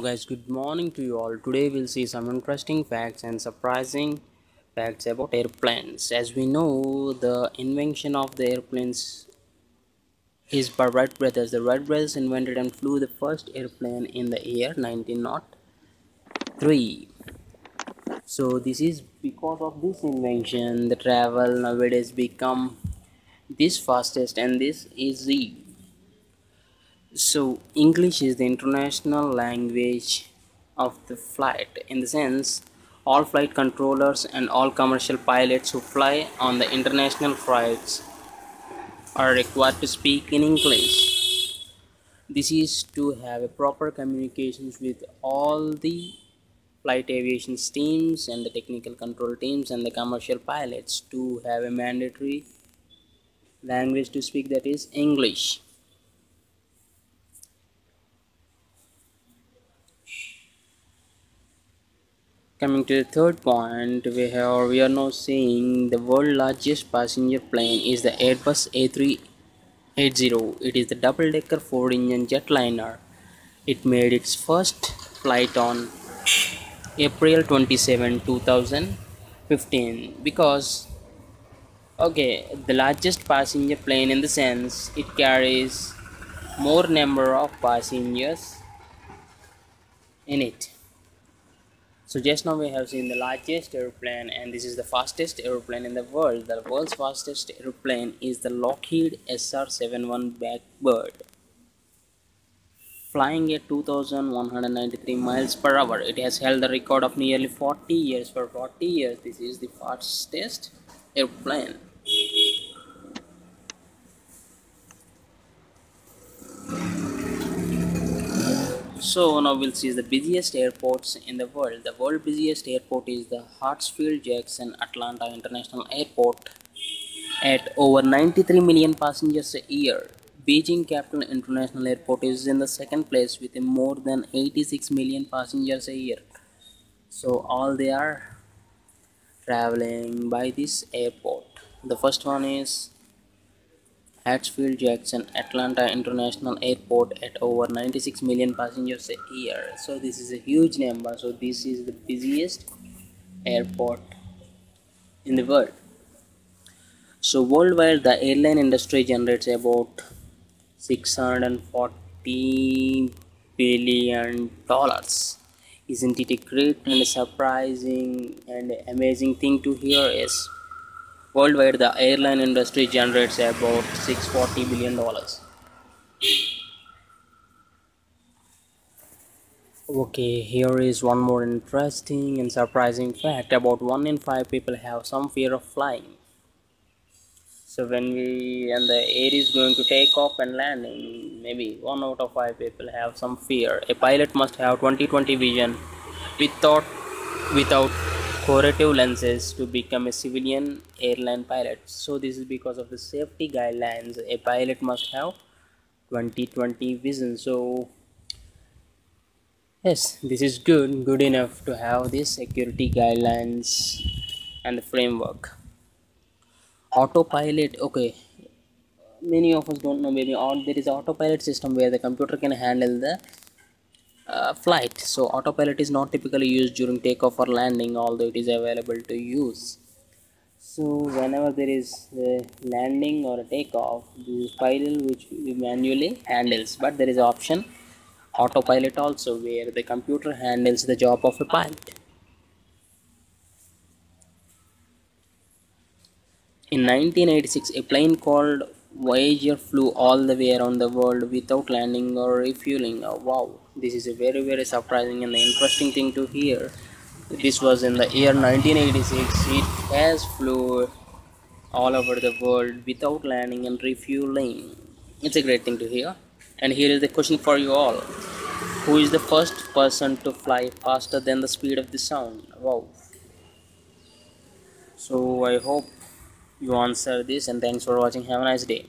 Guys, good morning to you all. Today we'll see some interesting facts and surprising facts about airplanes. As we know, the invention of the airplanes is by Wright brothers. The Wright brothers invented and flew the first airplane in the year 1903. So this is because of this invention the travel nowadays become this fastest and this easy. So English is the international language of the flight, in the sense all flight controllers and all commercial pilots who fly on the international flights are required to speak in English. This is to have a proper communications with all the flight aviation teams and the technical control teams and the commercial pilots to have a mandatory language to speak, that is English. Coming to the third point, we are now seeing the world's largest passenger plane is the Airbus A380. It is the double-decker 4-engine jetliner. It made its first flight on April 27, 2015. Because the largest passenger plane, in the sense it carries more number of passengers in it. So just now we have seen the largest airplane, and this is the fastest airplane in the world. The world's fastest airplane is the Lockheed SR-71 Blackbird, flying at 2,193 miles per hour. It has held the record of nearly 40 years. For 40 years, this is the fastest airplane. So now we'll see the busiest airports in the world. The world busiest airport is the Hartsfield-Jackson Atlanta International Airport at over 93 million passengers a year. Beijing Capital International Airport is in the second place with more than 86 million passengers a year. So all they are traveling by this airport. The first one is Hartsfield-Jackson Atlanta International Airport at over 96 million passengers a year. So this is a huge number. So this is the busiest airport in the world. So worldwide, the airline industry generates about $640 billion. Isn't it a great and surprising and amazing thing to hear? Is worldwide, the airline industry generates about $640 billion. Okay, here is one more interesting and surprising fact. About 1 in 5 people have some fear of flying. So when the air is going to take off and landing, maybe 1 out of 5 people have some fear. A pilot must have 20/20 vision without corrective lenses to become a civilian airline pilot. So this is because of the safety guidelines. A pilot must have 20/20 vision. So yes, this is good enough to have these security guidelines and the framework. Autopilot. Okay, many of us don't know, maybe there is autopilot system where the computer can handle the flight. So autopilot is not typically used during takeoff or landing, although it is available to use. So whenever there is a landing or a takeoff, this is pilot which we manually handles, but there is an option autopilot also, where the computer handles the job of a pilot. In 1986, a plane called Voyager flew all the way around the world without landing or refueling. Oh, wow, this is a very surprising and interesting thing to hear. This was in the year 1986. It has flew all over the world without landing and refueling. It's a great thing to hear. And here is the question for you all. Who is the first person to fly faster than the speed of the sound? Wow. So I hope you answer this, and thanks for watching. Have a nice day.